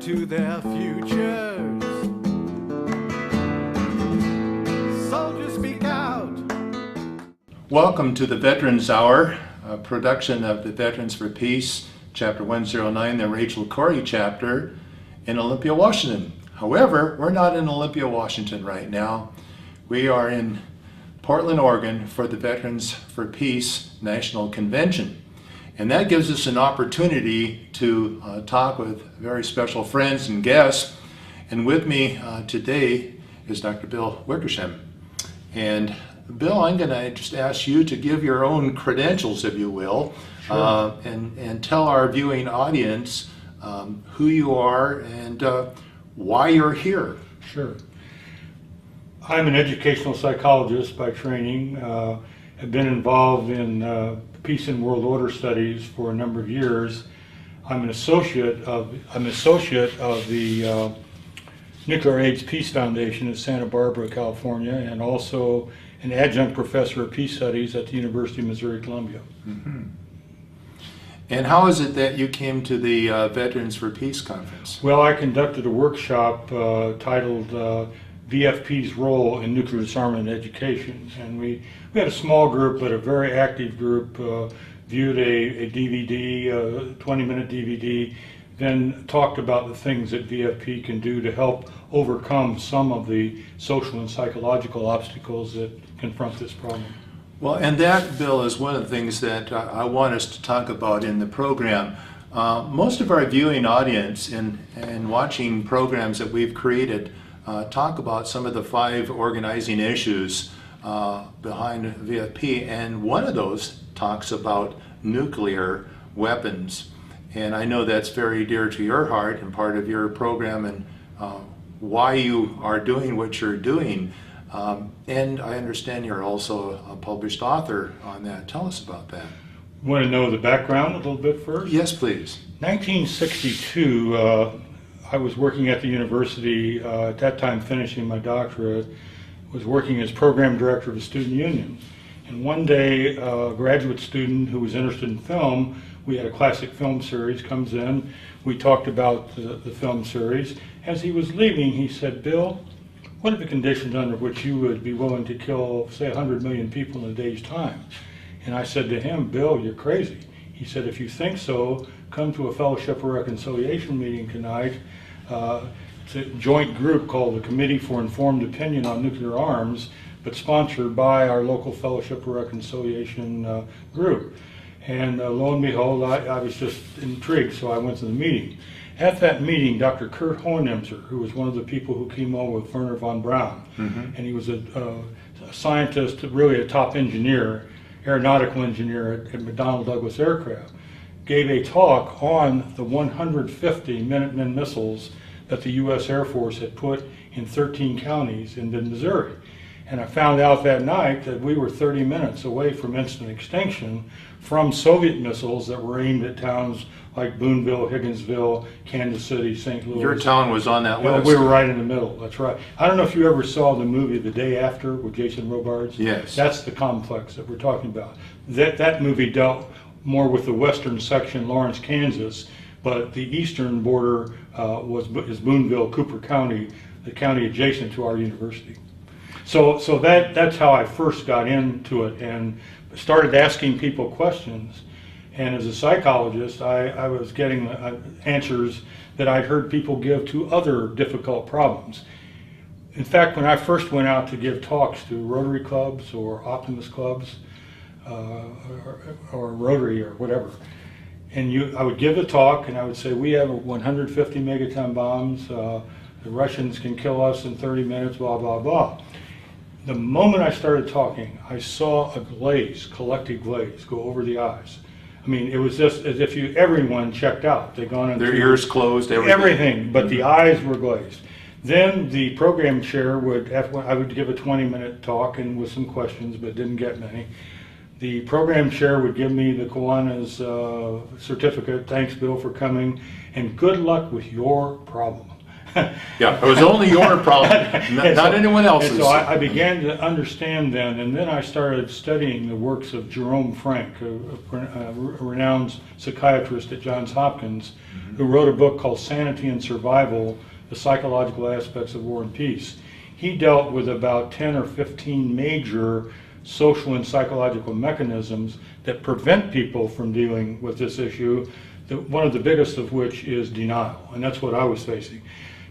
to their futures. Soldiers speak out. Welcome to the Veterans Hour, a production of the Veterans for Peace, Chapter 109, the Rachel Corrie chapter in Olympia, Washington. However, we're not in Olympia, Washington right now. We are in Portland, Oregon for the Veterans for Peace National Convention. And that gives us an opportunity to talk with very special friends and guests. And with me today is Dr. Bill Wickersham. And Bill, I'm going to just ask you to give your own credentials, if you will, Sure. and tell our viewing audience who you are and why you're here. Sure. I'm an educational psychologist by training. Have been involved in peace and world order studies for a number of years. I'm an associate of the Nuclear AIDS Peace Foundation in Santa Barbara, California, and also an adjunct professor of peace studies at the University of Missouri-Columbia. Mm-hmm. And how is it that you came to the Veterans for Peace Conference? Well, I conducted a workshop titled VFP's Role in Nuclear Disarmament Education, and we had a small group, but a very active group, viewed a DVD, a 20-minute DVD, then talked about the things that VFP can do to help overcome some of the social and psychological obstacles that confront this problem. Well, and that, Bill, is one of the things that I want us to talk about in the program. Most of our viewing audience and watching programs that we've created talk about some of the 5 organizing issues behind VFP, and one of those talks about nuclear weapons. And I know that's very dear to your heart and part of your program and why you are doing what you're doing. And I understand you're also a published author on that. Tell us about that. Want to know the background a little bit first? Yes, please. 1962, I was working at the university, at that time finishing my doctorate, was working as program director of a student union. And one day, a graduate student who was interested in film, we had a classic film series, comes in. We talked about the film series. As he was leaving, he said, "Bill, what are the conditions under which you would be willing to kill, say, 100 million people in a day's time?" And I said to him, "Bill, you're crazy." He said, "If you think so, come to a Fellowship of Reconciliation meeting tonight. It's a joint group called the Committee for Informed Opinion on Nuclear Arms, but sponsored by our local Fellowship of Reconciliation group." And lo and behold, I was just intrigued, so I went to the meeting. At that meeting, Dr. Kurt Hohenemser, who was one of the people who came over with Werner von Braun, and he was a scientist, really a top engineer, aeronautical engineer at McDonnell Douglas Aircraft, gave a talk on the 150 Minuteman missiles that the U.S. Air Force had put in 13 counties in Missouri. And I found out that night that we were 30 minutes away from instant extinction from Soviet missiles that were aimed at towns like Boonville, Higginsville, Kansas City, St. Louis. Your town was on that list. We were right in the middle, that's right. I don't know if you ever saw the movie The Day After with Jason Robards. Yes. That's the complex that we're talking about. That movie dealt more with the western section, Lawrence, Kansas, but the eastern border is Boonville, Cooper County, the county adjacent to our university. So that's how I first got into it and started asking people questions. And as a psychologist, I was getting answers that I'd heard people give to other difficult problems. In fact, when I first went out to give talks to Rotary clubs or Optimist clubs, or Rotary or whatever, and I would give the talk and I would say, we have 150 megaton bombs, the Russians can kill us in 30 minutes, blah, blah, blah. The moment I started talking, I saw a glaze, collective glaze, go over the eyes. I mean, it was just as if everyone checked out. They'd gone into their ears closed, everything. But the eyes were glazed. Then the program chair I would give a 20-minute talk and with some questions, but didn't get many. The program chair would give me the Kiwanis certificate, "Thanks, Bill, for coming, and good luck with your problem." Yeah, it was only your problem, not anyone else's. And so I began to understand then, and then I started studying the works of Jerome Frank, a renowned psychiatrist at Johns Hopkins, who wrote a book called Sanity and Survival, The Psychological Aspects of War and Peace. He dealt with about 10 or 15 major social and psychological mechanisms that prevent people from dealing with this issue, one of the biggest of which is denial, and that's what I was facing.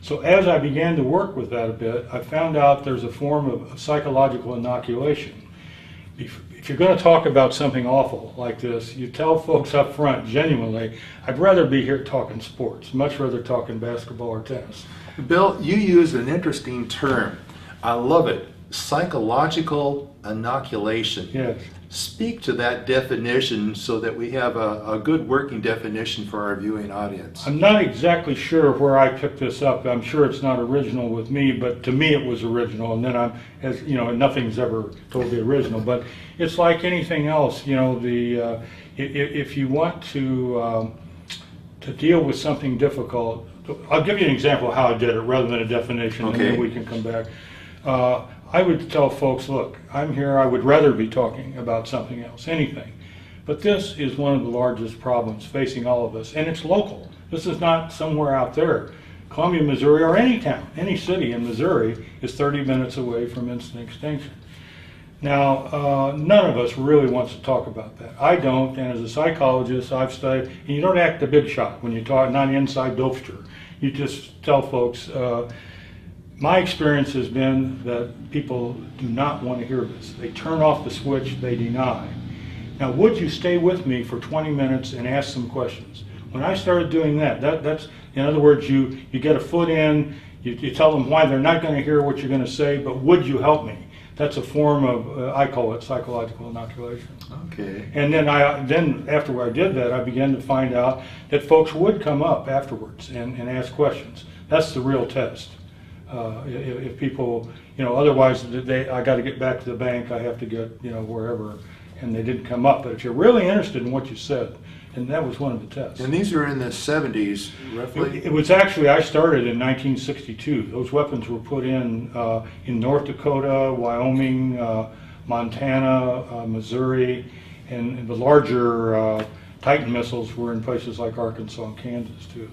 So as I began to work with that a bit, I found out there's a form of psychological inoculation. If you're going to talk about something awful like this, you tell folks up front, genuinely, I'd rather be here talking sports, much rather talking basketball or tennis. Bill, you use an interesting term. I love it. Psychological inoculation. Yes. Speak to that definition so that we have a good working definition for our viewing audience. I'm not exactly sure where I picked this up. I'm sure it's not original with me, but to me it was original. And then as you know, nothing's ever totally original. But it's like anything else. You know, if you want to deal with something difficult, I'll give you an example of how I did it rather than a definition, and then we can come back. I would tell folks, look, I'm here, I would rather be talking about something else, anything. But this is one of the largest problems facing all of us, and it's local. This is not somewhere out there. Columbia, Missouri, or any town, any city in Missouri is 30 minutes away from instant extinction. Now, none of us really wants to talk about that. I don't, and as a psychologist, I've studied, and you don't act the big shot when you talk, not inside Dopster. You just tell folks, my experience has been that people do not want to hear this. They turn off the switch, they deny. Now, would you stay with me for 20 minutes and ask some questions? When I started doing that's, in other words, you get a foot in, you tell them why they're not going to hear what you're going to say, but would you help me? That's a form of, I call it psychological inoculation. Okay. And then after I did that, I began to find out that folks would come up afterwards and ask questions. That's the real test. If people, otherwise I got to get back to the bank, I have to get, wherever, and they didn't come up. But if you're really interested in what you said, and that was one of the tests. And these are in the 70s, roughly? It was actually, I started in 1962. Those weapons were put in North Dakota, Wyoming, Montana, Missouri, and the larger Titan missiles were in places like Arkansas and Kansas too.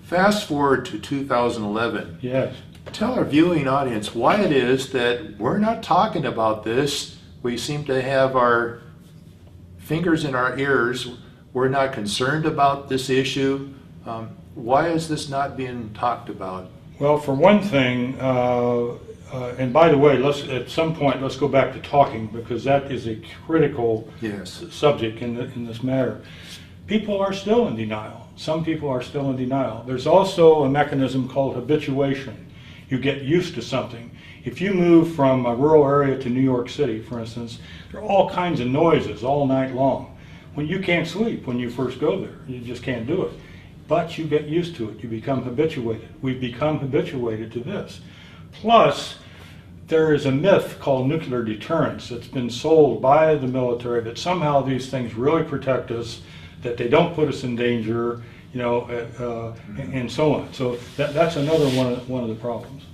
Fast forward to 2011. Yes. Tell our viewing audience why it is that we're not talking about this. We seem to have our fingers in our ears. We're not concerned about this issue. Why is this not being talked about? Well, for one thing, and by the way, at some point let's go back to talking, because that is a critical subject in this matter. People are still in denial. Some people are still in denial. There's also a mechanism called habituation. You get used to something. If you move from a rural area to New York City, for instance, there are all kinds of noises all night long. When you can't sleep when you first go there, you just can't do it. But you get used to it. You become habituated. We've become habituated to this. Plus, there is a myth called nuclear deterrence that's been sold by the military that somehow these things really protect us, that they don't put us in danger, and so on. So that's another one of the problems.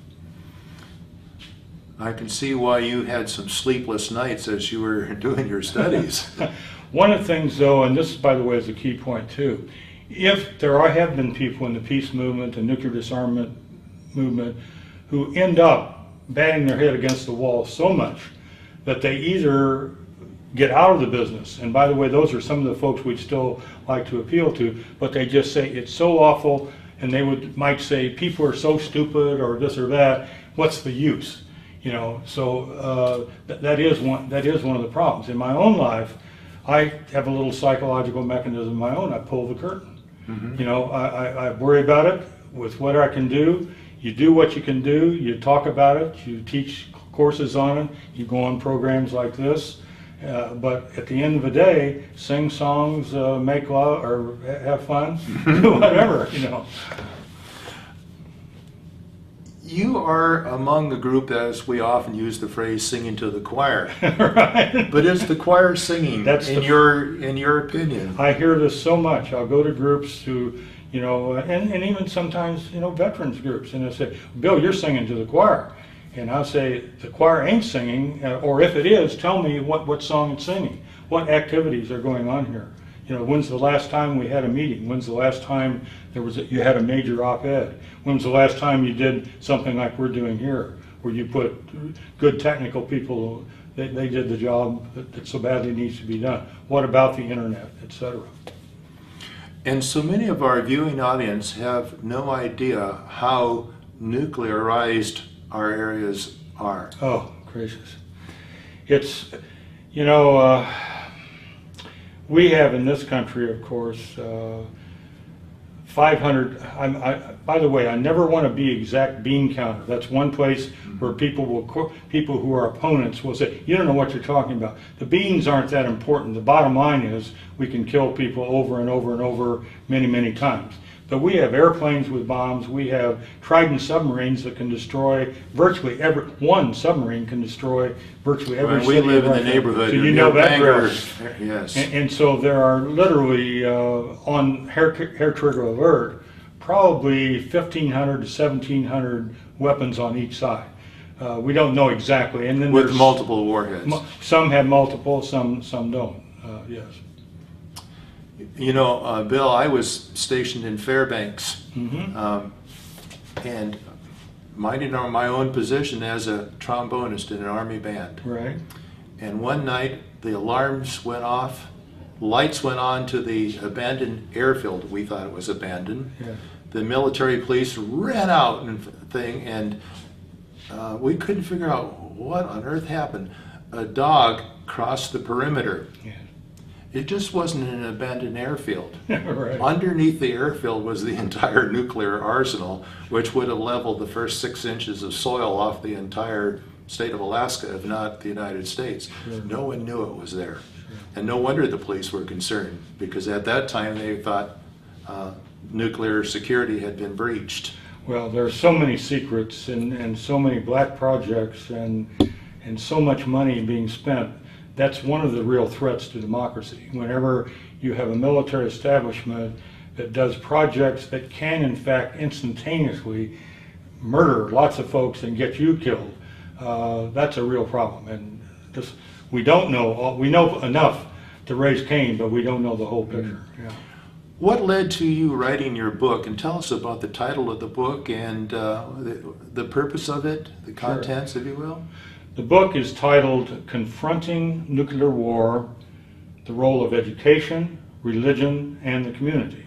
I can see why you had some sleepless nights as you were doing your studies. One of the things, though, and this, by the way, is a key point too, if there have been people in the peace movement and nuclear disarmament movement who end up banging their head against the wall so much that they either get out of the business, and by the way, those are some of the folks we'd still like to appeal to, but they just say it's so awful, and they might say people are so stupid or this or that, what's the use? So that is one of the problems. In my own life, I have a little psychological mechanism of my own. I pull the curtain. Mm-hmm. I worry about it with what I can do. You do what you can do. You talk about it. You teach courses on it. You go on programs like this. But at the end of the day, sing songs, make love, or have fun, do whatever, You are among the group, as we often use the phrase, singing to the choir. Right. But is the choir singing, in your opinion? I hear this so much. I'll go to groups who, and even sometimes, veterans groups, and they'll say, Bill, you're singing to the choir. And I'll say, the choir ain't singing, or if it is, tell me what song it's singing. What activities are going on here? When's the last time we had a meeting? When's the last time you had a major op-ed? When's the last time you did something like we're doing here, where you put good technical people, they did the job that so badly needs to be done? What about the internet, etc.? And so many of our viewing audience have no idea how nuclearized our areas are. Oh, gracious. It's, we have in this country, of course, 500, by the way, I never want to be exact bean counter. That's one place where people who are opponents will say, you don't know what you're talking about. The beans aren't that important. The bottom line is we can kill people over and over and over many, many times. But we have airplanes with bombs. We have Trident submarines that can destroy virtually one submarine can destroy virtually every city. We live in the neighborhood. So you know that, yes. And so there are literally on hair trigger alert, probably 1,500 to 1,700 weapons on each side. We don't know exactly. And then with multiple warheads. Some have multiple, some don't. Yes. Bill, I was stationed in Fairbanks, and minding my own position as a trombonist in an Army band. Right. And one night the alarms went off, lights went on to the abandoned airfield. We thought it was abandoned. Yeah. The military police ran out and we couldn't figure out what on earth happened. A dog crossed the perimeter. Yeah. It just wasn't an abandoned airfield. Right. Underneath the airfield was the entire nuclear arsenal, which would have leveled the first 6 inches of soil off the entire state of Alaska, if not the United States. Sure. No one knew it was there. Sure. And no wonder the police were concerned, because at that time they thought nuclear security had been breached. Well, there are so many secrets and so many black projects and so much money being spent. That's one of the real threats to democracy. Whenever you have a military establishment that does projects that can, in fact, instantaneously murder lots of folks and get you killed, that's a real problem. And we don't know. We know enough to raise Cain, but we don't know the whole picture. Yeah. What led to you writing your book? And tell us about the title of the book and the purpose of it, the contents, if you will. The book is titled Confronting Nuclear War, the Role of Education, Religion, and the Community.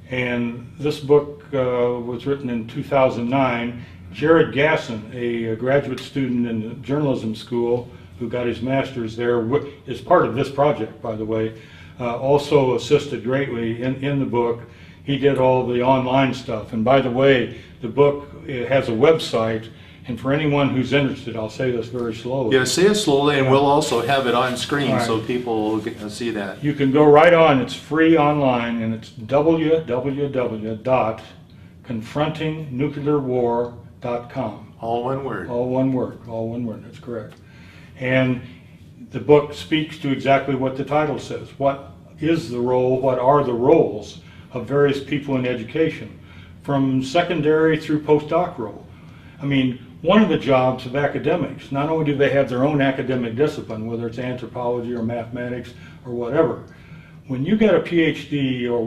And this book was written in 2009. Jared Gasson, a graduate student in the journalism school who got his master's there, is part of this project, by the way, also assisted greatly in the book. He did all the online stuff. And by the way, the book has a website. And for anyone who's interested, I'll say this very slowly. Yeah, say it slowly, and we'll also have it on screen so people will see that. You can go right on. It's free online, and it's www.confrontingnuclearwar.com. All one word. All one word. All one word. That's correct. And the book speaks to exactly what the title says. What is the role? What are the roles of various people in education, from secondary through postdoctoral? I mean, one of the jobs of academics, not only do they have their own academic discipline, whether it's anthropology or mathematics or whatever, when you get a PhD, or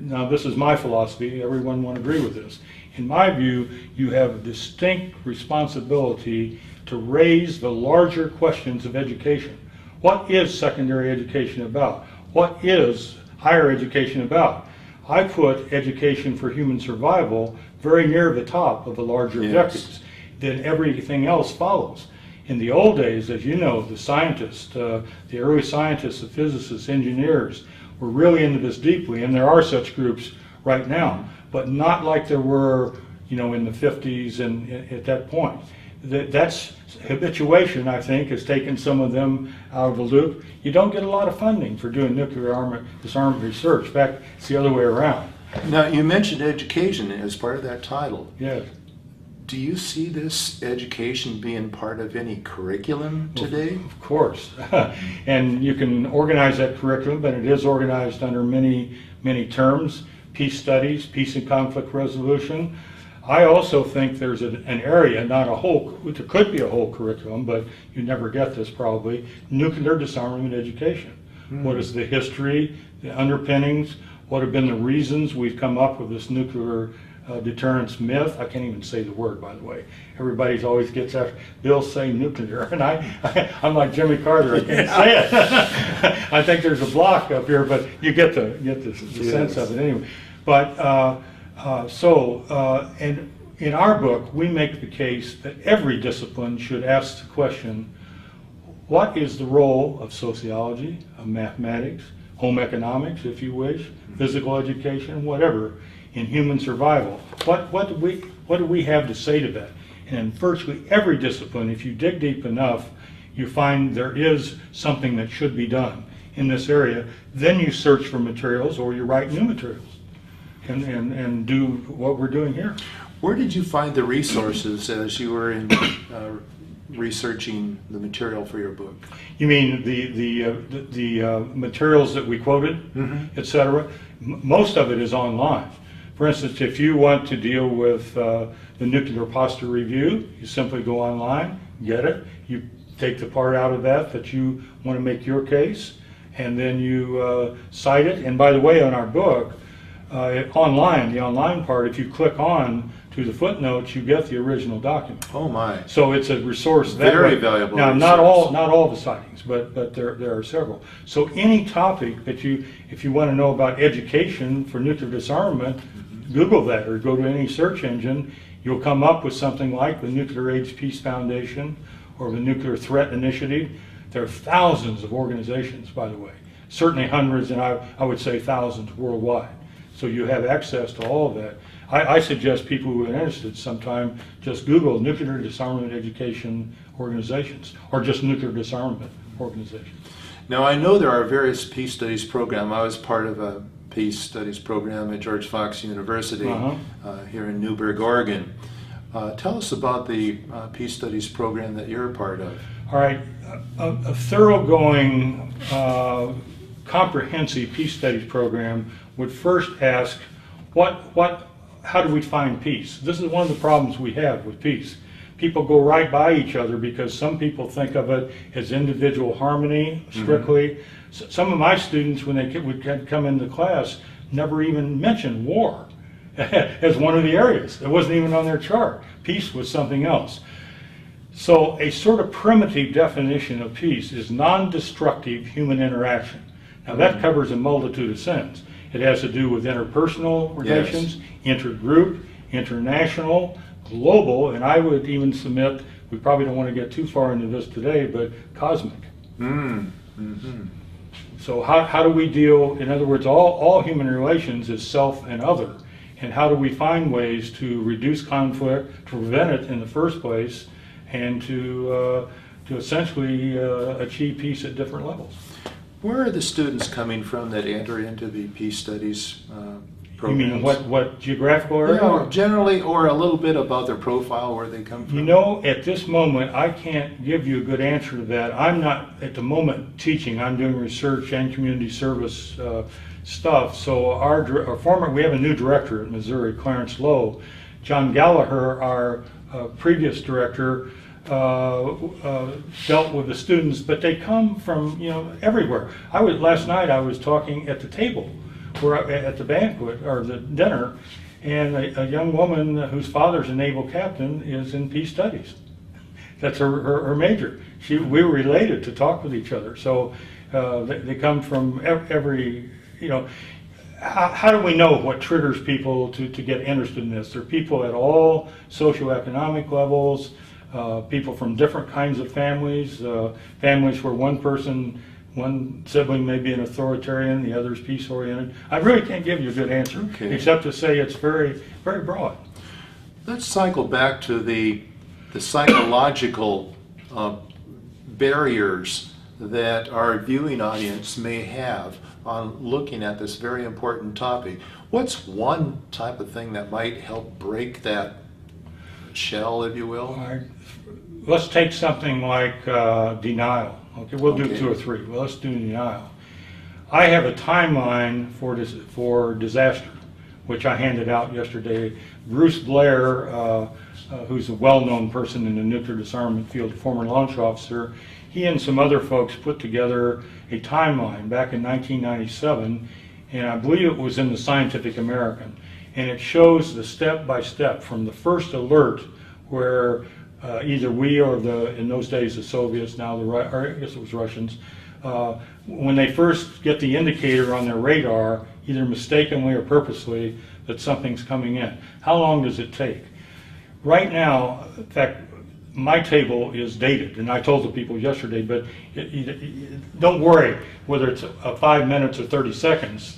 now this is my philosophy, everyone won't agree with this. In my view, you have a distinct responsibility to raise the larger questions of education. What is secondary education about? What is higher education about? I put education for human survival very near the top of the larger objectives. Then everything else follows. In the old days, as you know, the scientists, the early scientists, the physicists, engineers, were really into this deeply, and there are such groups right now, but not like there were, in the 50s and at that point. That's habituation, I think, has taken some of them out of the loop. You don't get a lot of funding for doing nuclear disarmament research. In fact, it's the other way around. Now, you mentioned education as part of that title. Yes. Do you see this education being part of any curriculum today? Of course. And you can organize that curriculum, but it is organized under many, many terms. peace studies, peace and conflict resolution. I also think there's an area, not a whole, there could be a whole curriculum, but you never get this probably, nuclear disarmament education. What is the history, the underpinnings, what have been the reasons we've come up with this nuclear deterrence myth? I can't even say the word, by the way. Everybody's always gets after, Bill say nuclear, and I'm like Jimmy Carter, I can't say it. I think there's a block up here, but you get the sense of it anyway. But and in our book, we make the case that every discipline should ask the question, what is the role of sociology, of mathematics, home economics, if you wish, physical education, whatever, in human survival? What do we have to say to that? And in virtually every discipline, if you dig deep enough, you find there is something that should be done in this area. Then you search for materials, or you write new materials, and do what we're doing here. Where did you find the resources as you were in researching the material for your book? You mean the materials that we quoted, etc.? Most of it is online. For instance, if you want to deal with the nuclear posture review, you simply go online, get it, you take the part out of that you want to make your case, and then you cite it. And by the way, on our book, online, the online part, if you click on to the footnotes, you get the original document. Oh my! So it's a resource that very way. valuable. Now, resource. not all the sightings, but there are several. So any topic that if you want to know about education for nuclear disarmament, Google that or go to any search engine. You'll come up with something like the Nuclear Age Peace Foundation or the Nuclear Threat Initiative. There are thousands of organizations, by the way, certainly hundreds, and I would say thousands worldwide. So you have access to all of that. I suggest people who are interested sometime just Google nuclear disarmament education organizations or just nuclear disarmament organizations. Now I know there are various peace studies programs. I was part of a peace studies program at George Fox University here in Newburgh, Oregon. Tell us about the peace studies program that you're a part of. All right, a thoroughgoing, comprehensive peace studies program would first ask, how do we find peace? This is one of the problems we have with peace. People go right by each other because some people think of it as individual harmony, strictly. Some of my students, when they would come into class, never even mentioned war as one of the areas. It wasn't even on their chart. Peace was something else. So a sort of primitive definition of peace is non-destructive human interaction. Now that covers a multitude of sins. It has to do with interpersonal relations, intergroup, international, global, and I would even submit, we probably don't want to get too far into this today, but cosmic. So how do we deal, in other words, all human relations is self and other, and how do we find ways to reduce conflict, to prevent it in the first place, and to essentially achieve peace at different levels? Where are the students coming from that enter into the peace studies programs? You mean what geographical area? Yeah, generally, or a little bit about their profile, where they come from. You know, at this moment, I can't give you a good answer to that. I'm not, at the moment, teaching. I'm doing research and community service stuff. So we have a new director at Missouri, Clarence Lowe. John Gallagher, our previous director, dealt with the students, but they come from everywhere. Last night I was talking at the table, at the banquet or the dinner, and a young woman whose father's a naval captain is in peace studies. That's her major. We were related to talk with each other. So they come from every. How do we know what triggers people to get interested in this? There are people at all socioeconomic levels. People from different kinds of families, families where one sibling may be an authoritarian, the other is peace-oriented. I really can't give you a good answer, except to say it's very, very broad. Let's cycle back to the psychological barriers that our viewing audience may have on looking at this very important topic. What's one type of thing that might help break that shell, if you will? Let's take something like denial. Okay, we'll do 2 or 3. Well, let's do denial. I have a timeline for disaster. which I handed out yesterday. Bruce Blair, who's a well-known person in the nuclear disarmament field, former launch officer, he and some other folks put together a timeline back in 1997, and I believe it was in the Scientific American, and it shows the step-by-step from the first alert where either we or in those days the Soviets, now or I guess it was Russians, when they first get the indicator on their radar, either mistakenly or purposely, that something's coming in. How long does it take? Right now, in fact, my table is dated, and I told the people yesterday, but don't worry whether it's 5 minutes or 30 seconds,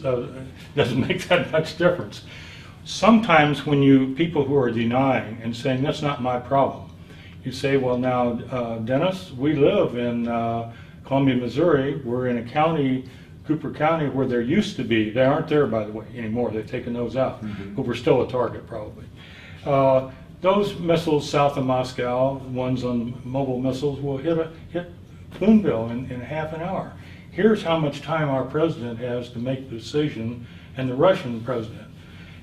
doesn't make that much difference. Sometimes when people who are denying and saying, that's not my problem, you say, well now, Dennis, we live in Columbia, Missouri. We're in a county, Cooper County, where there used to be, they aren't there by the way anymore, they've taken those out, but we're still a target probably. Those missiles south of Moscow, ones on mobile missiles, will hit Boonville in half an hour. Here's how much time our president has to make the decision, and the Russian president.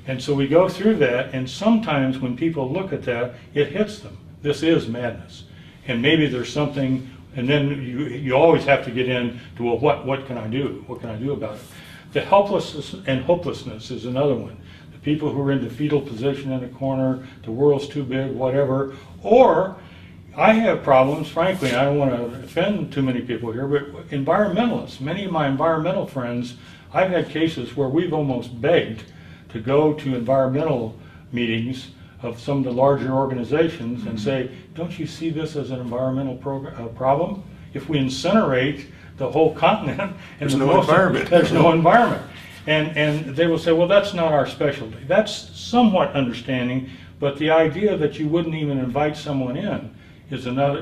And so we go through that, and sometimes when people look at that, it hits them. This is madness. And maybe there's something, and then you always have to get into, well, what can I do? What can I do about it? The helplessness and hopelessness is another one. The people who are in the fetal position in a corner, the world's too big, whatever. Or, I have problems, frankly, and I don't want to offend too many people here, but environmentalists, many of my environmental friends, I've had cases where we've almost begged to go to environmental meetings of some of the larger organizations and say, don't you see this as an environmental problem? If we incinerate the whole continent, there's no environment. There's no environment. And they will say, well, that's not our specialty. That's somewhat understanding, but the idea that you wouldn't even invite someone in is another,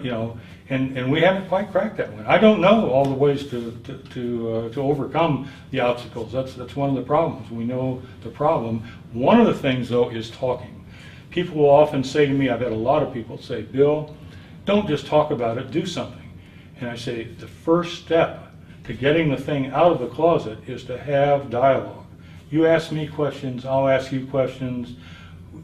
and we haven't quite cracked that one. I don't know all the ways to overcome the obstacles. That's one of the problems. We know the problem. One of the things, though, is talking. People will often say to me, I've had a lot of people say, Bill, don't just talk about it, do something. And I say, the first step to getting the thing out of the closet is to have dialogue. You ask me questions, I'll ask you questions.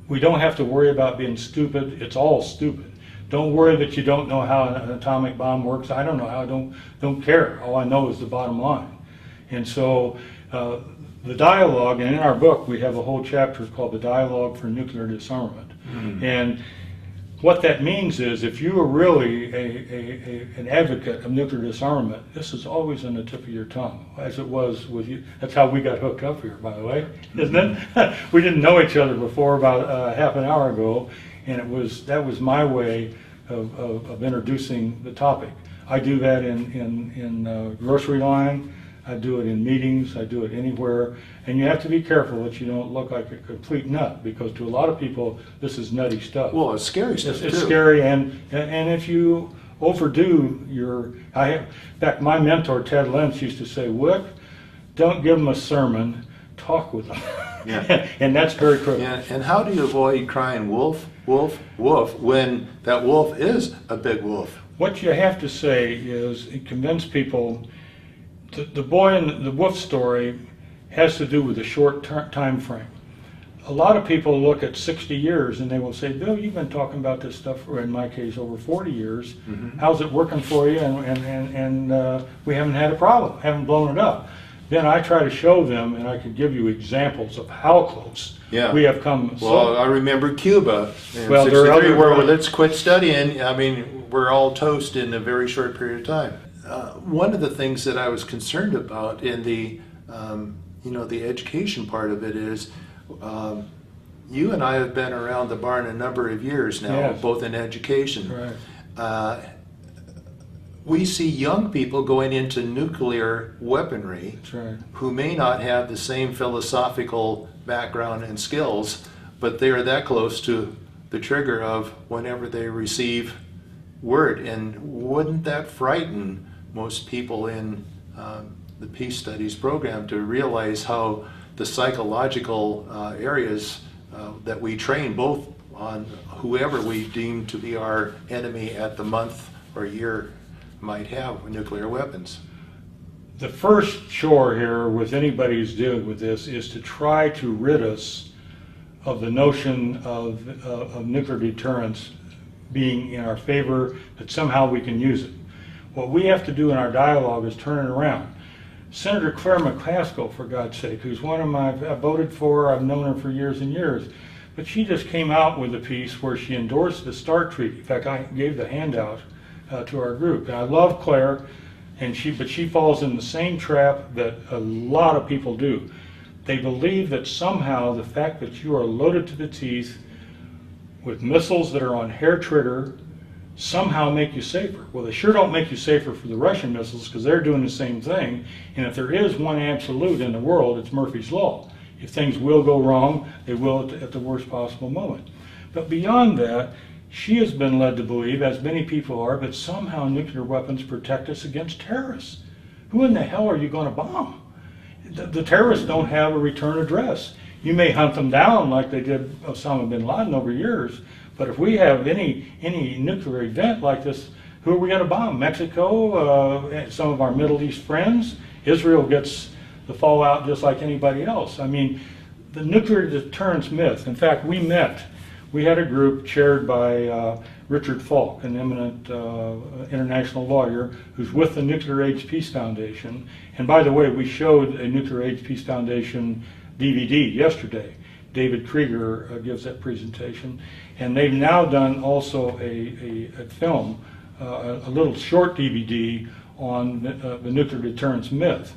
We don't have to worry about being stupid. It's all stupid. Don't worry that you don't know how an atomic bomb works. I don't know how. I don't care. All I know is the bottom line. And so the dialogue, and in our book we have a whole chapter called The Dialogue for Nuclear Disarmament. And what that means is, if you are really an advocate of nuclear disarmament, this is always on the tip of your tongue, as it was with you. That's how we got hooked up here, by the way, isn't it? We didn't know each other before about half an hour ago, and that was my way of introducing the topic. I do that in grocery line. I do it in meetings, I do it anywhere, and you have to be careful that you don't look like a complete nut, because to a lot of people this is nutty stuff. Well, it's scary stuff It's too. scary, and if you overdo in fact, my mentor Ted Lentz used to say, Wick, don't give them a sermon, talk with them. Yeah. And that's very critical. Yeah, and how do you avoid crying wolf, wolf, wolf when that wolf is a big wolf? What you have to say is convince people. The boy in the wolf story has to do with a short time frame. A lot of people look at 60 years and they will say, Bill, you've been talking about this stuff for, in my case, over 40 years. How's it working for you? And we haven't had a problem, haven't blown it up. Then I try to show them, and I could give you examples of how close we have come. Well, I remember Cuba in Well, there are 63, other- where let's quit studying. I mean, we're all toast in a very short period of time. One of the things that I was concerned about in the, the education part of it is, you and I have been around the barn a number of years now, Yes. both in education. Right. We see young people going into nuclear weaponry That's right. who may not have the same philosophical background and skills, but they are that close to the trigger of whenever they receive word. And wouldn't that frighten most people in the peace studies program to realize how the psychological areas that we train both on whoever we deem to be our enemy at the month or year might have nuclear weapons? The first chore here with anybody who's dealing with this is to try to rid us of the notion of nuclear deterrence being in our favor, that somehow we can use it. What we have to do in our dialogue is turn it around. Senator Claire McCaskill, for God's sake, who's one of my, I voted for, I've known her for years and years, but she just came out with a piece where she endorsed the START Treaty. In fact, I gave the handout to our group. And I love Claire, but she falls in the same trap that a lot of people do. They believe that somehow the fact that you are loaded to the teeth with missiles that are on hair trigger somehow make you safer. Well, they sure don't make you safer for the Russian missiles, because they're doing the same thing. And if there is one absolute in the world, it's Murphy's Law. If things will go wrong, they will at the worst possible moment. But beyond that, she has been led to believe, as many people are, that somehow nuclear weapons protect us against terrorists. Who in the hell are you going to bomb? The terrorists don't have a return address. You may hunt them down like they did Osama bin Laden over years, but if we have any nuclear event like this, who are we going to bomb? Mexico, some of our Middle East friends? Israel gets the fallout just like anybody else. I mean, the nuclear deterrence myth, in fact, we had a group chaired by Richard Falk, an eminent international lawyer who's with the Nuclear Age Peace Foundation. And by the way, we showed a Nuclear Age Peace Foundation DVD yesterday. David Krieger gives that presentation. And they've now done also a film, a little short DVD on the nuclear deterrence myth.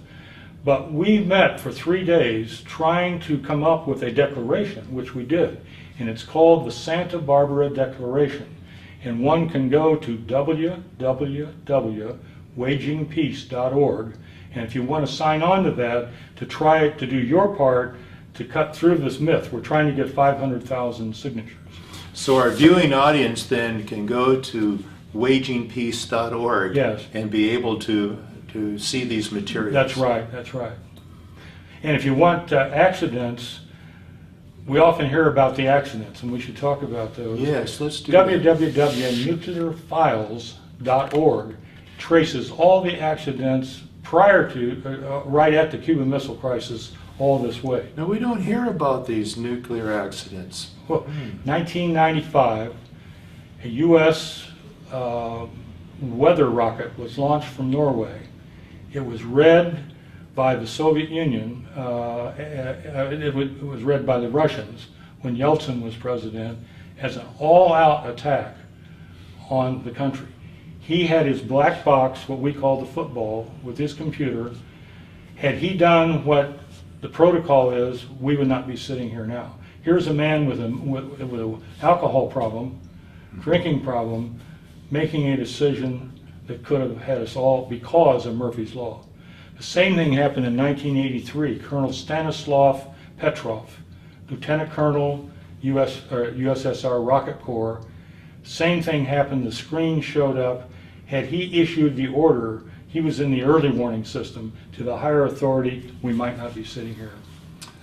But we met for 3 days trying to come up with a declaration, which we did. And it's called the Santa Barbara Declaration. And one can go to www.wagingpeace.org. And if you want to sign on to that, to try to do your part to cut through this myth. We're trying to get 500,000 signatures. So our viewing audience then can go to wagingpeace.org, yes, and be able to see these materials. That's right, that's right. And if you want accidents, we often hear about the accidents, and we should talk about those. Yes, let's do that. www.nuclearfiles.org traces all the accidents prior to, right at the Cuban Missile Crisis, all this way. Now, we don't hear about these nuclear accidents. Well, 1995, a U.S. weather rocket was launched from Norway. It was read by the Soviet Union. It was read by the Russians when Yeltsin was president as an all-out attack on the country. He had his black box, what we call the football, with his computer. Had he done what the protocol is, we would not be sitting here now. Here's a man with an alcohol problem, drinking problem, making a decision that could have had us all because of Murphy's Law. The same thing happened in 1983. Colonel Stanislav Petrov, Lieutenant Colonel, USSR Rocket Corps. Same thing happened. The screen showed up. Had he issued the order, he was in the early warning system to the higher authority, we might not be sitting here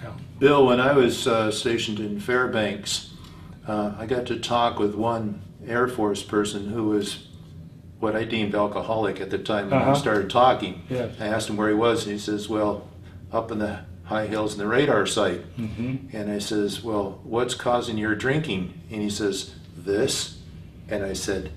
now. Bill, when I was stationed in Fairbanks, I got to talk with one Air Force person who was what I deemed alcoholic at the time when we started talking. Yes. I asked him where he was, and he says, well, up in the high hills in the radar site. And I says, well, what's causing your drinking? And he says, this. And I said,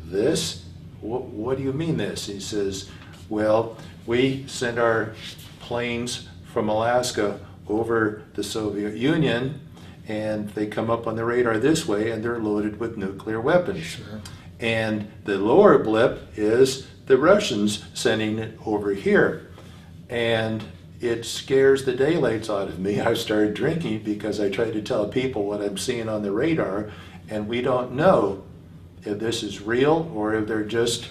this? What do you mean this? He says, well, we send our planes from Alaska over the Soviet Union, and they come up on the radar this way, and they're loaded with nuclear weapons. Sure. And the lower blip is the Russians sending it over here. And it scares the daylights out of me. I started drinking because I try to tell people what I'm seeing on the radar, and we don't know if this is real or if they're just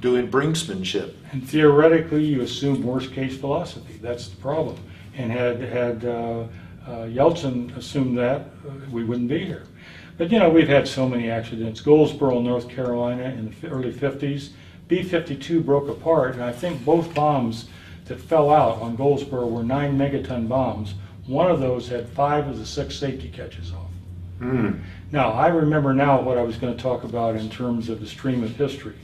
doing brinksmanship. And theoretically, you assume worst case philosophy. That's the problem. And had Yeltsin assumed that, we wouldn't be here. But you know, we've had so many accidents. Goldsboro, North Carolina in the early 50s, B-52 broke apart, and I think both bombs that fell out on Goldsboro were 9 megaton bombs. One of those had 5 of the 6 safety catches off. Now, I remember now what I was going to talk about in terms of the stream of history.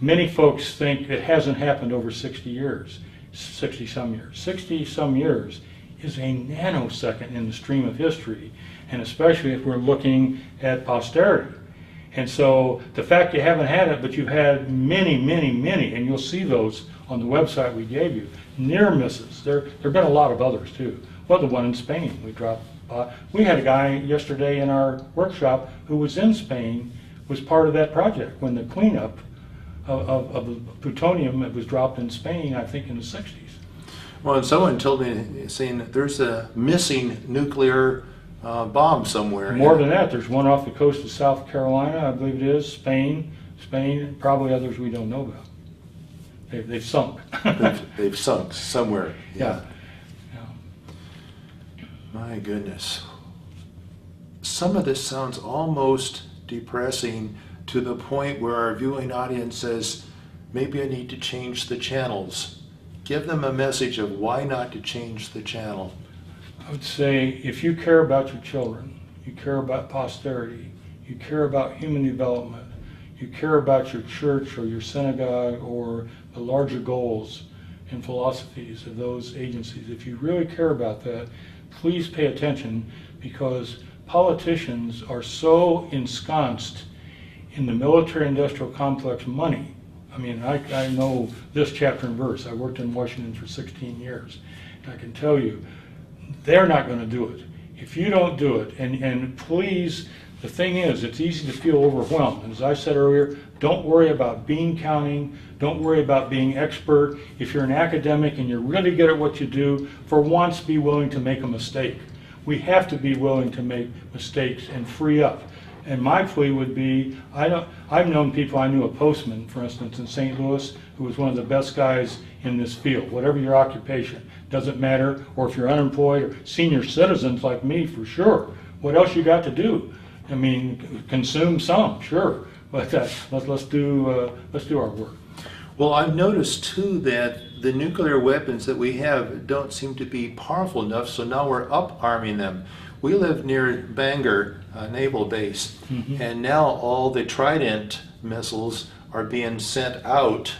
Many folks think it hasn't happened over 60 years, 60 some years. 60 some years is a nanosecond in the stream of history, and especially if we're looking at posterity. And so the fact you haven't had it, but you've had many, many, many, and you'll see those on the website we gave you, near misses. There have been a lot of others too. Well, the one in Spain, we dropped. We had a guy yesterday in our workshop who was in Spain, was part of that project when the cleanup of the plutonium that was dropped in Spain, I think in the 60s. Well, and someone told me, saying that there's a missing nuclear bomb somewhere. More than that, there's one off the coast of South Carolina, I believe it is, Spain, probably others we don't know about. They've sunk. They've sunk somewhere. Yeah. My goodness. Some of this sounds almost depressing to the point where our viewing audience says, maybe I need to change the channels. Give them a message of why not to change the channel. I would say if you care about your children, you care about posterity, you care about human development, you care about your church or your synagogue or the larger goals and philosophies of those agencies, if you really care about that, please pay attention, because politicians are so ensconced in the military-industrial complex money. I mean, I know this chapter and verse. I worked in Washington for 16 years. And I can tell you, they're not going to do it. If you don't do it, and please, the thing is, it's easy to feel overwhelmed. And as I said earlier, don't worry about bean counting. Don't worry about being expert. If you're an academic and you're really good at what you do, for once be willing to make a mistake. We have to be willing to make mistakes and free up. And my plea would be, I've known people, I knew a postman, for instance, in St. Louis, who was one of the best guys in this field, whatever your occupation, doesn't matter, or if you're unemployed, or senior citizens like me, for sure. What else you got to do? I mean, consume some, sure, but let's do our work. Well, I've noticed too that the nuclear weapons that we have don't seem to be powerful enough, so now we're up-arming them. We live near Bangor Naval Base, and now all the Trident missiles are being sent out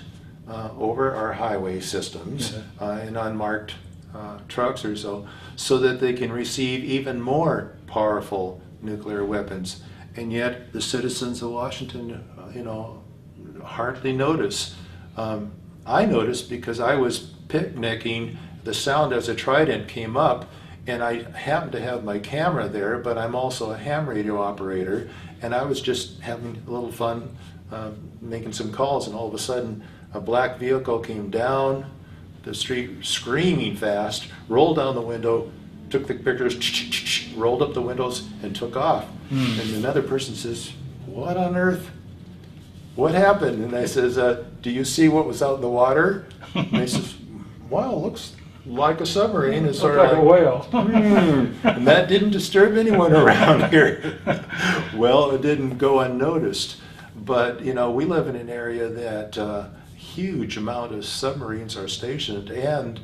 over our highway systems in unmarked trucks or so that they can receive even more powerful nuclear weapons. And yet the citizens of Washington, hardly notice. I noticed because I was picnicking the sound as a Trident came up, and I happened to have my camera there, but I'm also a ham radio operator, and I was just having a little fun making some calls, and all of a sudden a black vehicle came down the street screaming fast, rolled down the window, took the pictures, rolled up the windows, and took off. And another person says, "What on earth? What happened?" And I says, "Do you see what was out in the water?" And he says, "Wow, looks like a submarine." It's sort of like a whale. And that didn't disturb anyone around here. Well, it didn't go unnoticed. But, we live in an area that a huge amount of submarines are stationed, and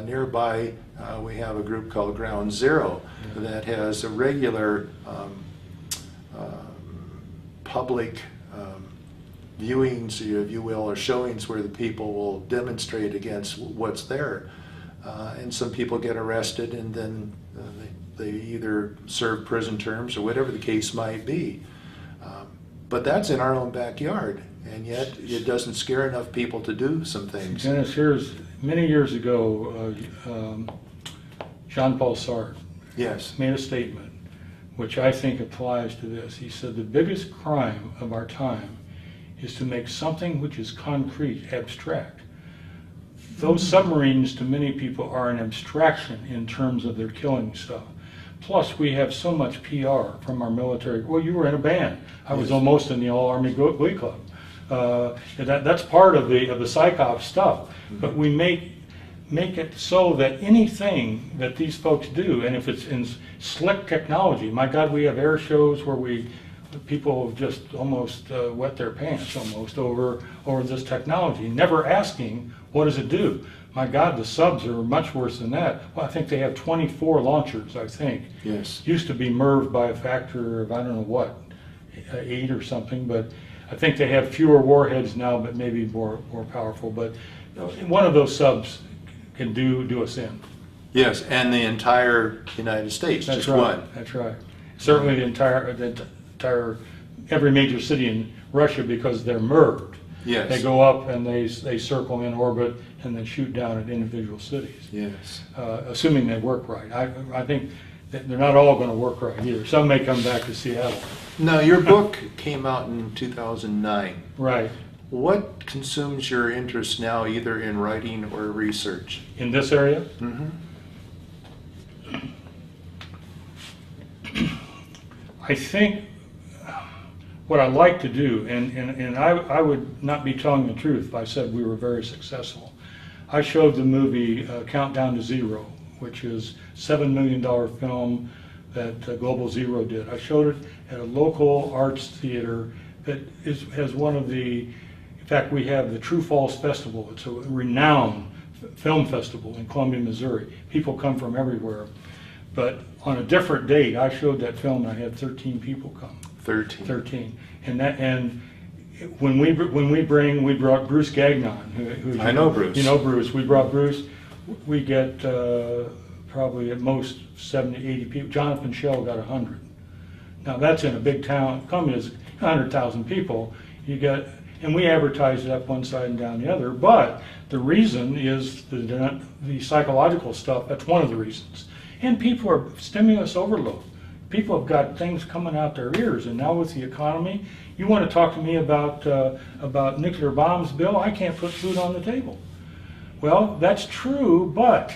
nearby we have a group called Ground Zero that has a regular public viewings, if you will, or showings where the people will demonstrate against what's there. And some people get arrested, and then they either serve prison terms or whatever the case might be. But that's in our own backyard, and yet it doesn't scare enough people to do some things. Dennis, here's many years ago, Jean-Paul Sartre made a statement which I think applies to this. He said, the biggest crime of our time is to make something which is concrete abstract. Those submarines to many people are an abstraction in terms of their killing stuff. Plus, we have so much PR from our military. Well, you were in a band. I was almost in the All-Army Glee Club. That's part of the psych-op stuff. But we make it so that anything that these folks do, and if it's in slick technology, my God, we have air shows where people just almost wet their pants almost over this technology, never asking what does it do. My God, the subs are much worse than that. Well, I think they have 24 launchers, I think. Yes. Used to be MERV by a factor of, I don't know what, 8 or something, but I think they have fewer warheads now, but maybe more powerful. But one of those subs can do us in. Yes, and the entire United States, That's just right. one. That's right. Certainly the entire every major city in Russia, because they're MIRVed. Yes. They go up and they circle in orbit and then shoot down at individual cities. Yes. Assuming they work right. I think that they're not all going to work right either. Some may come back to Seattle. Now, your book came out in 2009. Right. What consumes your interest now, either in writing or research? In this area? Mm-hmm. I think what I like to do, and I would not be telling the truth if I said we were very successful. I showed the movie Countdown to Zero, which is a $7 million film that Global Zero did. I showed it at a local arts theater that has one of the, in fact, we have the True Falls Festival. It's a renowned film festival in Columbia, Missouri. People come from everywhere. But on a different date, I showed that film and I had 13 people come. 13. And when we brought Bruce Gagnon, who I know Bruce. You know Bruce. We brought Bruce. We get probably at most 70, 80 people. Jonathan Shell got 100. Now that's in a big town. Columbia is 100,000 people. You get, and we advertise it up one side and down the other. But the reason is the psychological stuff. That's one of the reasons. And people are stimulus overload. People have got things coming out their ears, and now with the economy, you want to talk to me about nuclear bombs, Bill? I can't put food on the table. Well, that's true, but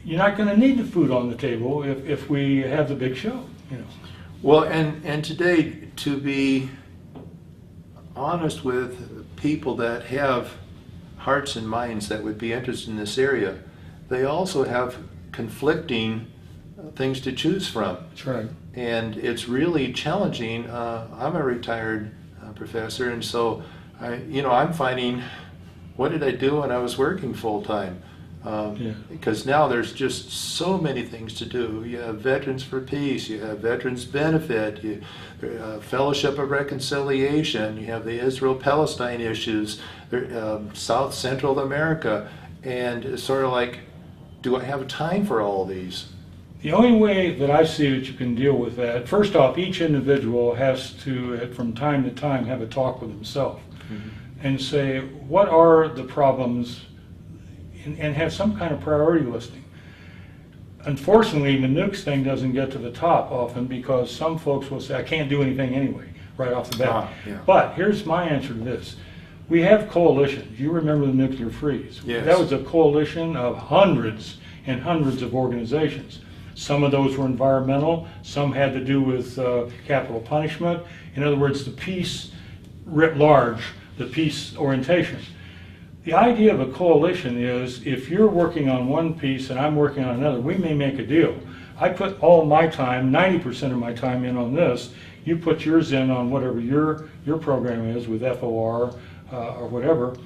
you're not going to need the food on the table if we have the big show, you know. Well, and today, to be honest with people that have hearts and minds that would be interested in this area, they also have conflicting things to choose from. That's right. And it's really challenging. I'm a retired professor, and so I'm finding, what did I do when I was working full time? Because now there's just so many things to do. You have Veterans for Peace, you have Veterans Benefit, Fellowship of Reconciliation, you have the Israel-Palestine issues, South Central America, and it's sort of like, do I have time for all these? The only way that I see that you can deal with that, first off, each individual has to, from time to time, have a talk with himself and say, what are the problems, and have some kind of priority listing. Unfortunately, the nukes thing doesn't get to the top often because some folks will say, I can't do anything anyway, right off the bat. But here's my answer to this. We have coalitions. You remember the nuclear freeze. Yes. That was a coalition of hundreds and hundreds of organizations. Some of those were environmental, some had to do with capital punishment. In other words, the peace writ large, the peace orientation. The idea of a coalition is if you're working on one piece and I'm working on another, we may make a deal. I put all my time, 90% of my time in on this, you put yours in on whatever your program is with FOR or whatever.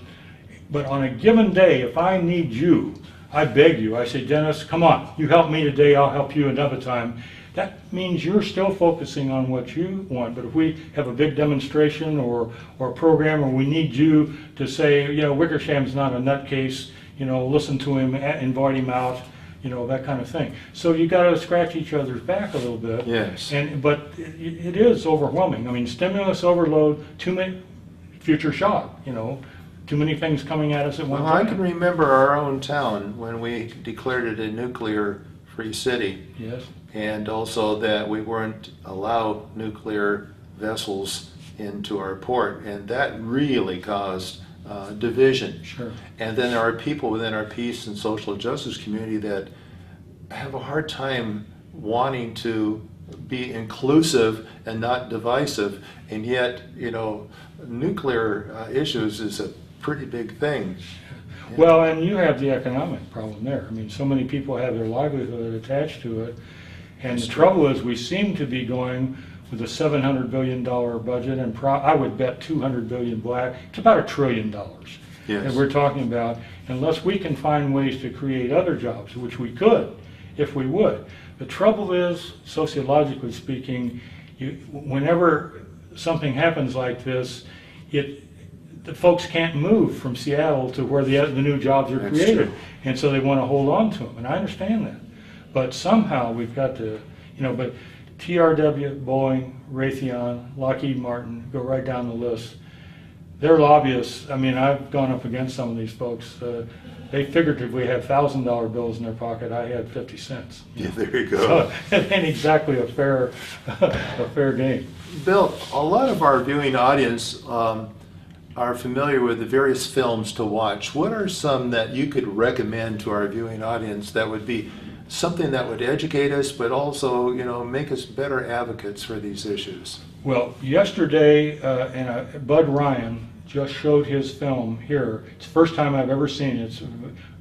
But on a given day, if I need you, I beg you, I say, Dennis, come on, you help me today, I'll help you another time. That means you're still focusing on what you want. But if we have a big demonstration or program, or we need you to say, Wickersham's not a nutcase, listen to him, invite him out, that kind of thing. So you got to scratch each other's back a little bit. Yes. But it is overwhelming. I mean, stimulus overload, too many, future shock, too many things coming at us at one time. I can remember our own town when we declared it a nuclear-free city. Yes. And also that we weren't allowed nuclear vessels into our port, and that really caused division. Sure. And then there are people within our peace and social justice community that have a hard time wanting to be inclusive and not divisive, and yet, nuclear issues is a pretty big thing. Well, and you have the economic problem there. I mean, so many people have their livelihood attached to it. And the trouble is we seem to be going with a $700 billion budget, and I would bet $200 billion black. It's about $1 trillion that we're talking about, unless we can find ways to create other jobs, which we could if we would. The trouble is, sociologically speaking, whenever something happens like this, the folks can't move from Seattle to where the new jobs are created, and so they want to hold on to them, and I understand that. But somehow we've got to, but TRW, Boeing, Raytheon, Lockheed Martin, go right down the list. They're lobbyists. I mean, I've gone up against some of these folks. They figuratively had $1,000 bills in their pocket. I had 50 cents. Yeah, there you go. So it ain't exactly a fair game. Bill, a lot of our viewing audience are familiar with the various films to watch. What are some that you could recommend to our viewing audience that would be something that would educate us, but also, make us better advocates for these issues? Well, yesterday, Bud Ryan just showed his film here. It's the first time I've ever seen it. It's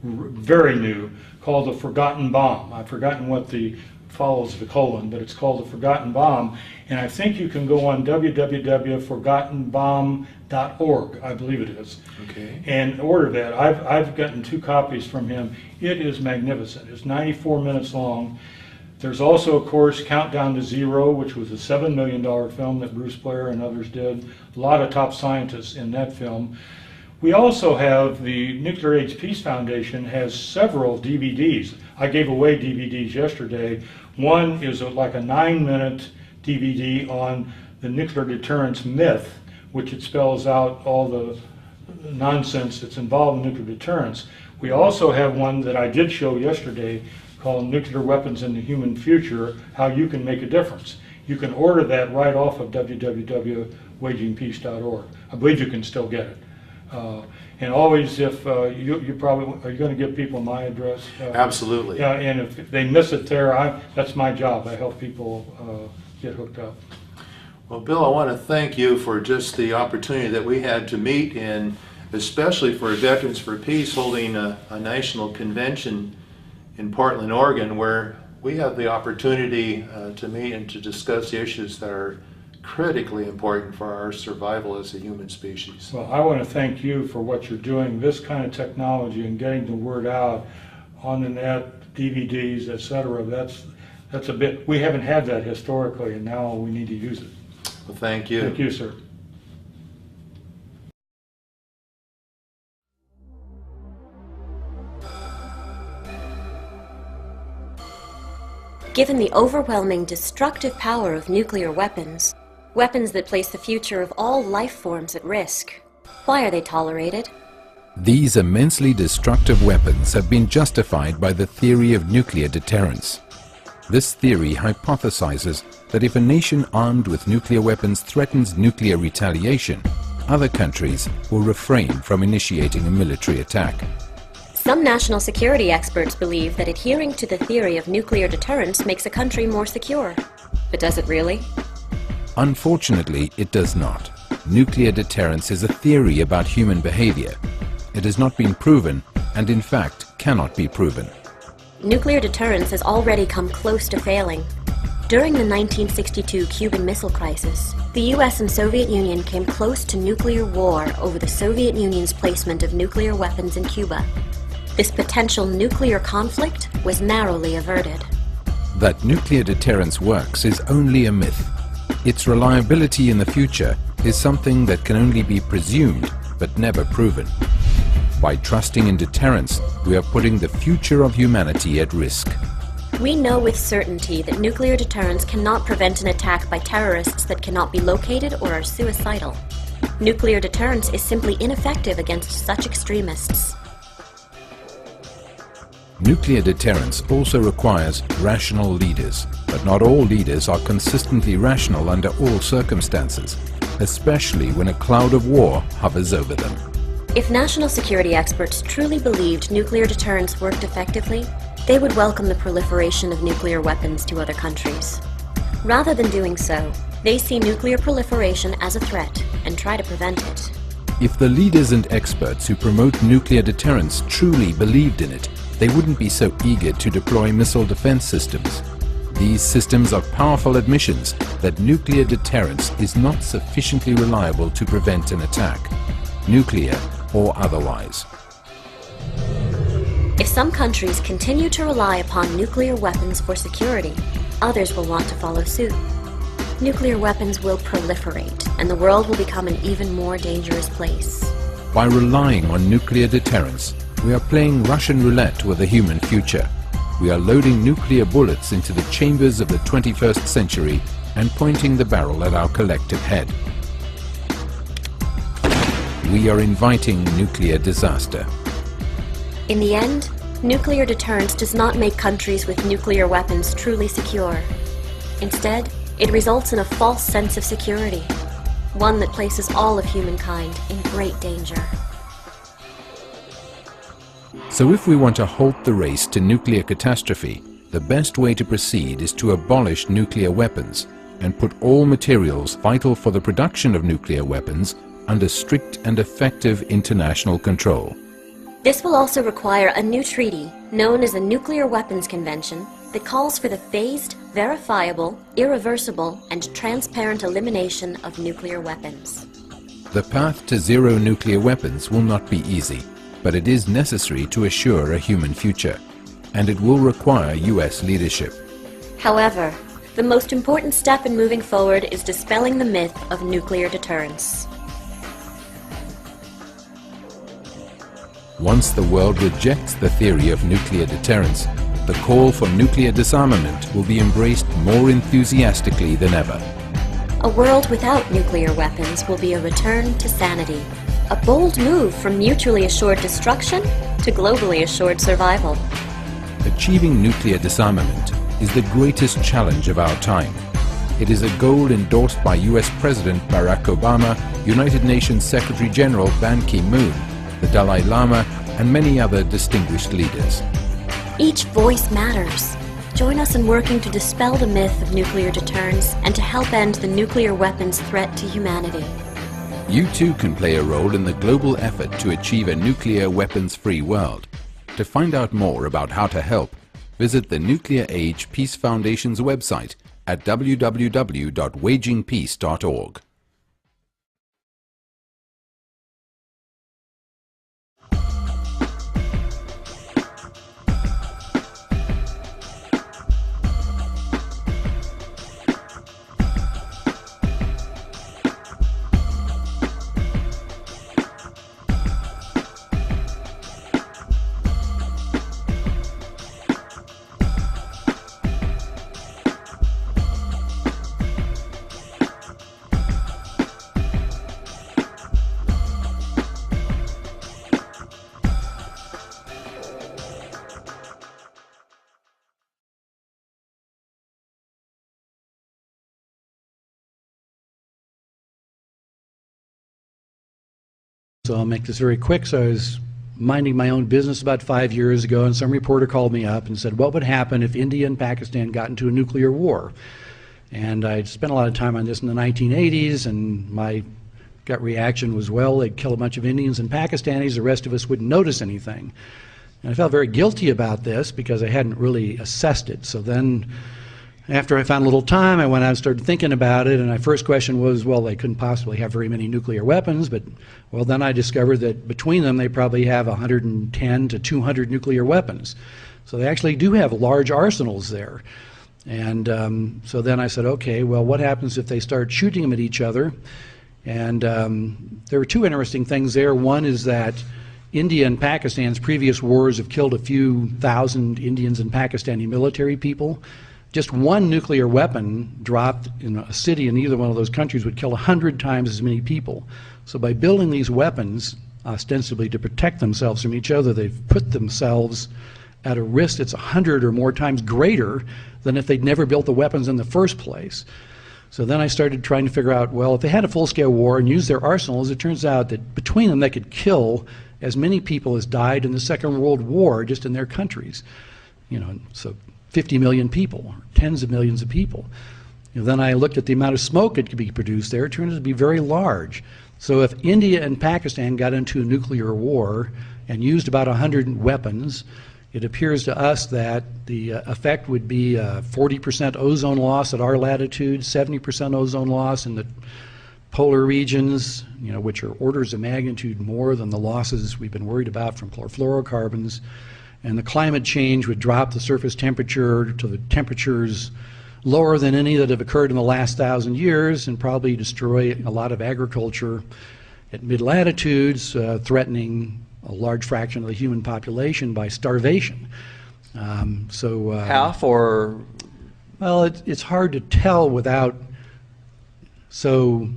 very new, called The Forgotten Bomb. I've forgotten what the follows the colon, but it's called The Forgotten Bomb. And I think you can go on www.forgottenbomb.org, I believe it is, and order that. I've gotten 2 copies from him. It is magnificent. It's 94 minutes long. There's also, of course, Countdown to Zero, which was a $7 million film that Bruce Blair and others did. A lot of top scientists in that film. We also have the Nuclear Age Peace Foundation has several DVDs. I gave away DVDs yesterday. One is like a 9-minute DVD on the nuclear deterrence myth, which it spells out all the nonsense that's involved in nuclear deterrence. We also have one that I did show yesterday called Nuclear Weapons in the Human Future, How You Can Make a Difference. You can order that right off of www.wagingpeace.org. I believe you can still get it. And always, if you probably, are you going to give people my address? Absolutely. Yeah, and if they miss it there, that's my job. I help people get hooked up. Well, Bill, I want to thank you for just the opportunity that we had to meet, and especially for Veterans for Peace holding a national convention in Portland, Oregon, where we have the opportunity to meet and to discuss the issues that are critically important for our survival as a human species. Well, I want to thank you for what you're doing. This kind of technology and getting the word out on the net, DVDs, etc. That's a bit, we haven't had that historically, and now we need to use it. Well, thank you. Thank you, sir. Given the overwhelming destructive power of nuclear weapons, weapons that place the future of all life forms at risk, why are they tolerated? These immensely destructive weapons have been justified by the theory of nuclear deterrence. This theory hypothesizes that if a nation armed with nuclear weapons threatens nuclear retaliation, other countries will refrain from initiating a military attack. Some national security experts believe that adhering to the theory of nuclear deterrence makes a country more secure. But does it really? Unfortunately, it does not. Nuclear deterrence is a theory about human behavior. It has not been proven, and in fact cannot be proven. Nuclear deterrence has already come close to failing. During the 1962 Cuban Missile Crisis, the US and Soviet Union came close to nuclear war over the Soviet Union's placement of nuclear weapons in Cuba. This potential nuclear conflict was narrowly averted. That nuclear deterrence works is only a myth. Its reliability in the future is something that can only be presumed, but never proven. By trusting in deterrence, we are putting the future of humanity at risk. We know with certainty that nuclear deterrence cannot prevent an attack by terrorists that cannot be located or are suicidal. Nuclear deterrence is simply ineffective against such extremists. Nuclear deterrence also requires rational leaders, but not all leaders are consistently rational under all circumstances, especially when a cloud of war hovers over them. If national security experts truly believed nuclear deterrence worked effectively, they would welcome the proliferation of nuclear weapons to other countries. Rather than doing so, they see nuclear proliferation as a threat and try to prevent it. If the leaders and experts who promote nuclear deterrence truly believed in it, they wouldn't be so eager to deploy missile defense systems. These systems are powerful admissions that nuclear deterrence is not sufficiently reliable to prevent an attack, nuclear or otherwise. If some countries continue to rely upon nuclear weapons for security, others will want to follow suit. nuclear weapons will proliferate, and the world will become an even more dangerous place. By relying on nuclear deterrence, we are playing Russian roulette with the human future. We are loading nuclear bullets into the chambers of the 21st century and pointing the barrel at our collective head. We are inviting nuclear disaster. In the end, nuclear deterrence does not make countries with nuclear weapons truly secure. Instead, it results in a false sense of security, one that places all of humankind in great danger. So if we want to halt the race to nuclear catastrophe, the best way to proceed is to abolish nuclear weapons and put all materials vital for the production of nuclear weapons under strict and effective international control. This will also require a new treaty, known as the Nuclear Weapons Convention, that calls for the phased, verifiable, irreversible, and transparent elimination of nuclear weapons. The path to zero nuclear weapons will not be easy, but it is necessary to assure a human future, and it will require US leadership. However, the most important step in moving forward is dispelling the myth of nuclear deterrence. Once the world rejects the theory of nuclear deterrence, the call for nuclear disarmament will be embraced more enthusiastically than ever. A world without nuclear weapons will be a return to sanity, a bold move from mutually assured destruction to globally assured survival. Achieving nuclear disarmament is the greatest challenge of our time. It is a goal endorsed by US President Barack Obama, United Nations Secretary General Ban Ki-moon, the Dalai Lama, and many other distinguished leaders. Each voice matters. Join us in working to dispel the myth of nuclear deterrence and to help end the nuclear weapons threat to humanity. You too can play a role in the global effort to achieve a nuclear weapons-free world. To find out more about how to help, visit the Nuclear Age Peace Foundation's website at www.wagingpeace.org. So I'll make this very quick. So I was minding my own business about 5 years ago, and some reporter called me up and said, what would happen if India and Pakistan got into a nuclear war? And I'd spent a lot of time on this in the 1980s, and my gut reaction was, well, they'd kill a bunch of Indians and Pakistanis, the rest of us wouldn't notice anything. And I felt very guilty about this because I hadn't really assessed it. So then, after I found a little time, I went out and started thinking about it, and my first question was, well, they couldn't possibly have very many nuclear weapons, but, well, then I discovered that between them they probably have 110 to 200 nuclear weapons. So they actually do have large arsenals there. And so then I said, okay, well, what happens if they start shooting them at each other? And there were two interesting things there. One is that India and Pakistan's previous wars have killed a few thousand Indians and Pakistani military people. Just one nuclear weapon dropped in a city in either one of those countries would kill 100 times as many people. So by building these weapons, ostensibly to protect themselves from each other, they've put themselves at a risk that's 100 or more times greater than if they'd never built the weapons in the first place. So then I started trying to figure out, well, if they had a full-scale war and used their arsenals, it turns out that between them they could kill as many people as died in the Second World War just in their countries. You know, so 50 million people, or tens of millions of people. Then I looked at the amount of smoke that could be produced there. It turned out to be very large. So if India and Pakistan got into a nuclear war and used about 100 weapons, it appears to us that the effect would be 40% ozone loss at our latitude, 70% ozone loss in the polar regions, which are orders of magnitude more than the losses we've been worried about from chlorofluorocarbons. And the climate change would drop the surface temperature to the temperatures lower than any that have occurred in the last 1,000 years, and probably destroy a lot of agriculture at mid-latitudes, threatening a large fraction of the human population by starvation. Half or? Well, it's hard to tell without. So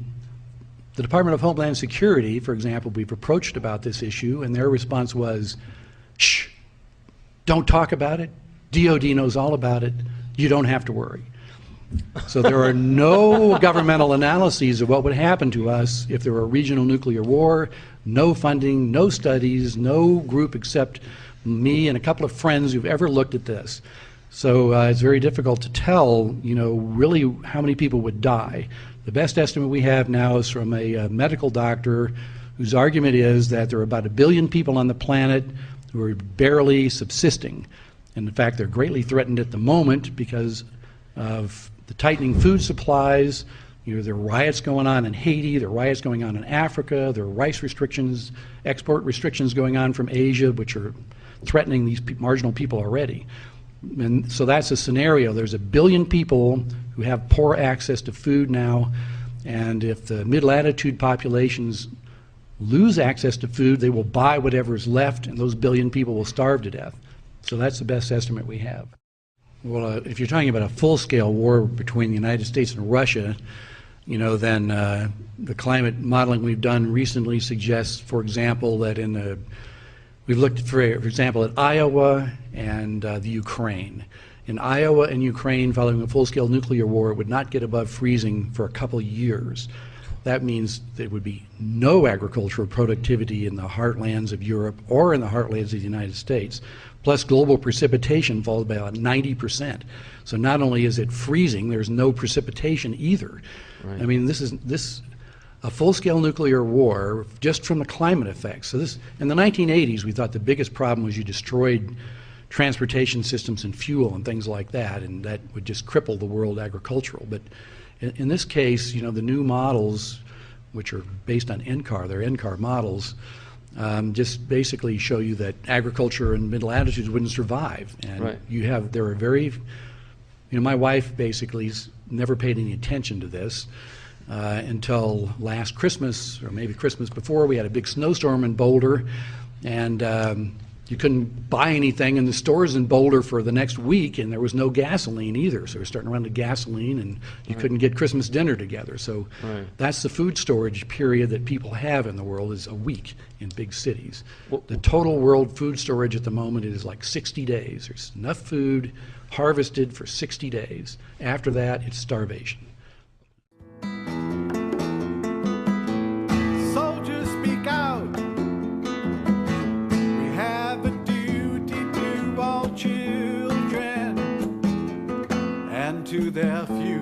the Department of Homeland Security, for example, we've approached about this issue, and their response was, shh, don't talk about it. DOD knows all about it. You don't have to worry. So there are no governmental analyses of what would happen to us if there were a regional nuclear war, no funding, no studies, no group except me and a couple of friends who've ever looked at this. So it's very difficult to tell, really how many people would die. The best estimate we have now is from a medical doctor whose argument is that there are about 1 billion people on the planet who are barely subsisting. And in fact, they're greatly threatened at the moment because of the tightening food supplies. There are riots going on in Haiti, there are riots going on in Africa, there are rice restrictions, export restrictions going on from Asia, which are threatening these marginal people already. And so that's a scenario. There's 1 billion people who have poor access to food now, and if the mid-latitude populations lose access to food, they will buy whatever is left, and those 1 billion people will starve to death. So that's the best estimate we have. Well, if you're talking about a full-scale war between the United States and Russia, then the climate modeling we've done recently suggests, for example, that we've looked, for example, at Iowa and the Ukraine. In Iowa and Ukraine, following a full-scale nuclear war, it would not get above freezing for a couple years. That means there would be no agricultural productivity in the heartlands of Europe or in the heartlands of the United States. Plus, global precipitation falls by about 90%. So not only is it freezing, there's no precipitation either. Right. I mean, this is a full-scale nuclear war just from the climate effects. So this, in the 1980s, we thought the biggest problem was you destroyed transportation systems and fuel and things like that, and that would just cripple the world agricultural. But in this case, the new models, which are based on NCAR, they're NCAR models, just basically show you that agriculture in mid-latitudes wouldn't survive. And right. There are very, my wife basically never paid any attention to this until last Christmas, or maybe Christmas before. We had a big snowstorm in Boulder, and you couldn't buy anything in the stores in Boulder for the next week, and there was no gasoline either. So we're starting to run out of gasoline, and you couldn't get Christmas dinner together. So that's the food storage period that people have in the world, is a week in big cities. The total world food storage at the moment is like 60 days. There's enough food harvested for 60 days. After that, it's starvation. Soldiers, speak out. We have a duty to all children and to their future.